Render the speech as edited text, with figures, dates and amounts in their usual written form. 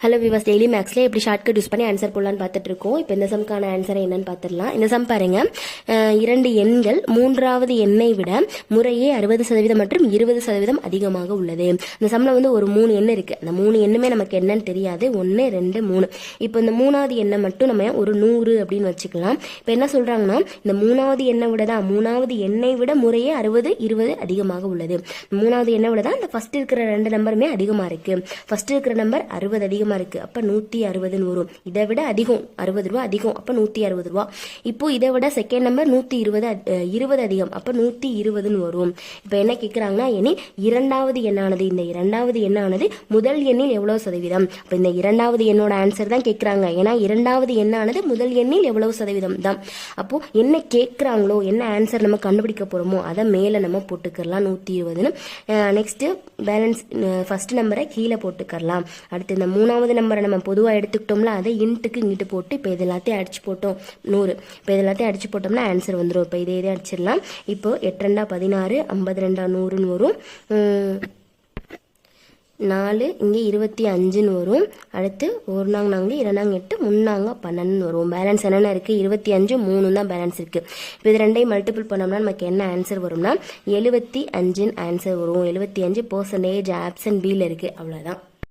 Hello விவாஸ், daily மேக்ஸில் எப்படி shortcut use பண்ணி ஆன்சர் போடலான்னு பார்த்துட்டு இருக்கோம். இப்போ இந்த சம்க்கான ஆன்சரை என்னன்னு பார்த்துடலாம். இந்த சம் பாருங்க, 2 எண்கள் மூன்றாவது எண்ணை விட முறையே 60% மற்றும் 20% அதிகமாக உள்ளது. இந்த சம்மில் வந்து ஒரு 3 எண் இருக்கு. அந்த 3 எண்ணுமே நமக்கு என்னன்னு தெரியாது. 1 2 3. இப்போ இந்த 3வது எண்ணை மட்டும் நம்ம ஒரு 100 அப்படின்னு வச்சுக்கலாம். இப்போ என்ன சொல்றாங்கன்னா, இந்த 3வது எண்ணை விட தான் 3வது எண்ணை விட முறையே 60 20 அதிகமாக உள்ளது. 3வது எண்ணை விட தான் இந்த ஃபர்ஸ்ட் இருக்கிற 2 நம்பருமே அதிகமா இருக்கு. ஃபர்ஸ்ட் இருக்கிற நம்பர் 60 அதிகமா இருக்கு. அப்ப 160 வரும். இதை விட அதிகம் 60 ரூபா அதிகம். அப்ப 160 ரூபா. இப்போ இதை விட செகண்ட் நம்பர் 120 அதிகம். அப்ப 120 வரும். இப்ப என்ன கேக்குறாங்கன்னா, இனி இரண்டாவது எண்ணானது, இந்த இரண்டாவது எண்ணானது முதல் எண்ணில் எவ்வளவு சதவீதம்? அப்ப இந்த இரண்டாவது எண்ணோட ஆன்சர் தான் கேட்கறாங்க. ஏன்னா இரண்டாவது எண்ணானது முதல் எண்ணில் எவ்வளவு சதவீதம் தான். அப்போ என்ன கேட்கறாங்களோ, என்ன ஆன்சர் நம்ம கண்டுபிடிக்க போறோமோ அதை மேல நம்ம போட்டுக்கலாம் 120. நெக்ஸ்ட் பேலன்ஸ் ஃபர்ஸ்ட் நம்பரை கீழே போட்டுக்கலாம். அடுத்து இந்த 3வது நம்பரை நம்ம பொதுவாக எடுத்துக்கிட்டோம்ல, அதை இன்ட்டுக்கு இங்கிட்டு போட்டு இப்போ இது எல்லாத்தையும் அடிச்சு போட்டோம் 100. இப்போ இது எல்லாத்தையும் அடிச்சு போட்டோம்னா ஆன்சர் வந்துடும். இப்போ இதே அடிச்சிடலாம். இப்போ 8 2 16 52 100 வரும். 4 இங்கே 25 வரும். அடுத்து 1 நாங்க 4 2 நாங்க 8 3 நாங்க 12 வரும். பேலன்ஸ் என்னென்ன இருக்கு? 25 3 தான் பேலன்ஸ் இருக்கு. இப்போ இது ரெண்டையும் மல்டிபிள் பண்ணோம்னா நமக்கு என்ன ஆன்சர் வரும்னா 75 ஆன்சர் வரும். 75% ஆப்ஷன் பியில் இருக்கு. அவ்வளோதான்.